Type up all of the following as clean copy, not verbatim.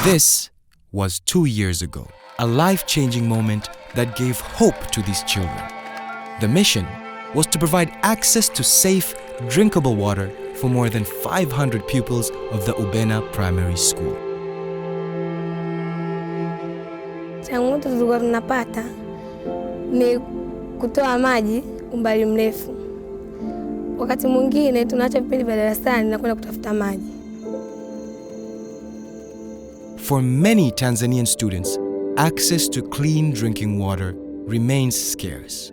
This was 2 years ago, a life-changing moment that gave hope to these children. The mission was to provide access to safe, drinkable water for more than 500 pupils of the Ubena Primary School. Changamoto tulikuwa tunapata ni kutoa maji umbali mrefu. Wakati mwingine tunaacha vipindi vya darasani na kwenda kutafuta maji. For many Tanzanian students, access to clean drinking water remains scarce.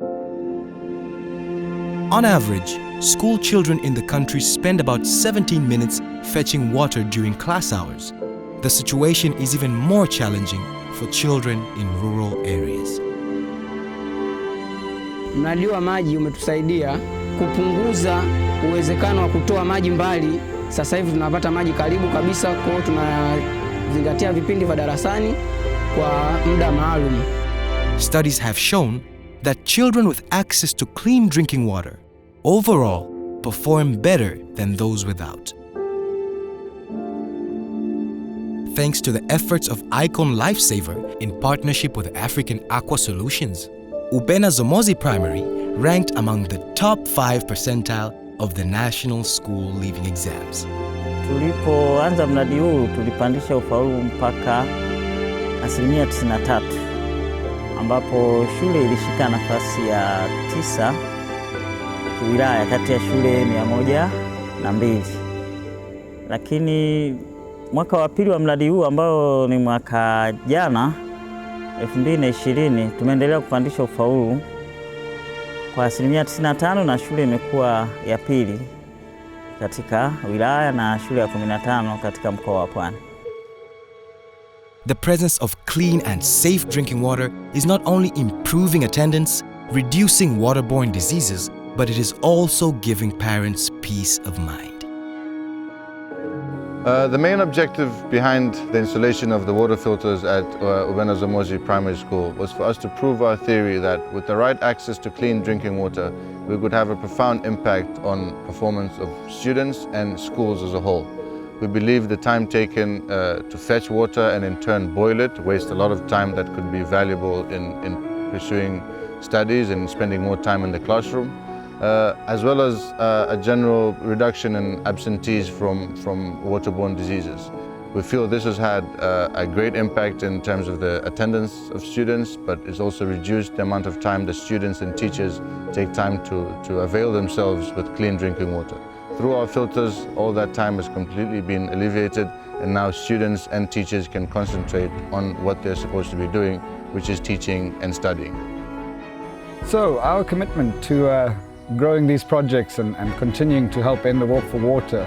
On average, school children in the country spend about 17 minutes fetching water during class hours. The situation is even more challenging for children in rural areas. Mradi wa maji umetusaidia kupunguza uwezekano wa kutoa maji mbali. Sasa hivi tunapata maji karibu kabisa, kwa hiyo tunazingatia vipindi vya darasani kwa muda maalum. Studies have shown that children with access to clean drinking water overall perform better than those without. Thanks to the efforts of Icon LifeSaver in partnership with African Aqua Solutions, Ubena Primary ranked among the top 5 percentile of the national school leaving exams. Tulipoanza mradi huu tulipandisha ufaulu mpaka 93%, ambapo shule ilishika nafasi ya 9 kiwilaya kati ya shule 102. Lakini mwaka wa pili wa mradi huu ambao ni mwaka jana 2020 tumeendelea kupandisha ufaulu kwa 95% na shule imekuwa ya pili katika wilaya na shule ya 15 katika mkoa wa Pwani. The presence of clean and safe drinking water is not only improving attendance, reducing waterborne diseases, but it is also giving parents peace of mind. The main objective behind the installation of the water filters at Ubena Primary School was for us to prove our theory that with the right access to clean drinking water, we could have a profound impact on performance of students and schools as a whole. We believe the time taken to fetch water and in turn boil it waste a lot of time that could be valuable in pursuing studies and spending more time in the classroom. As well as a general reduction in absentees from waterborne diseases. We feel this has had a great impact in terms of the attendance of students, but it's also reduced the amount of time the students and teachers take time to avail themselves with clean drinking water. Through our filters, all that time has completely been alleviated, and now students and teachers can concentrate on what they're supposed to be doing, which is teaching and studying. So our commitment to growing these projects and continuing to help end the war for water.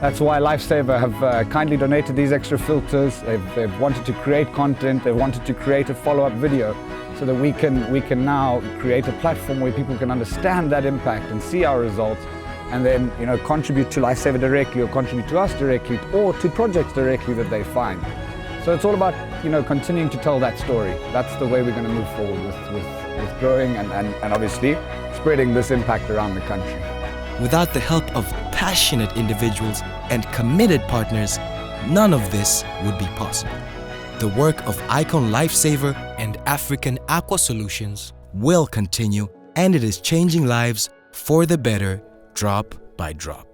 That's why LifeSaver have kindly donated these extra filters. They've wanted to create content, they've wanted to create a follow-up video so that we can now create a platform where people can understand that impact and see our results and then contribute to LifeSaver directly or contribute to us directly or to projects directly that they find. So it's all about continuing to tell that story. That's the way we're going to move forward with growing and obviously spreading this impact around the country. Without the help of passionate individuals and committed partners, none of this would be possible. The work of Icon LifeSaver and African Aqua Solutions will continue, and it is changing lives for the better, drop by drop.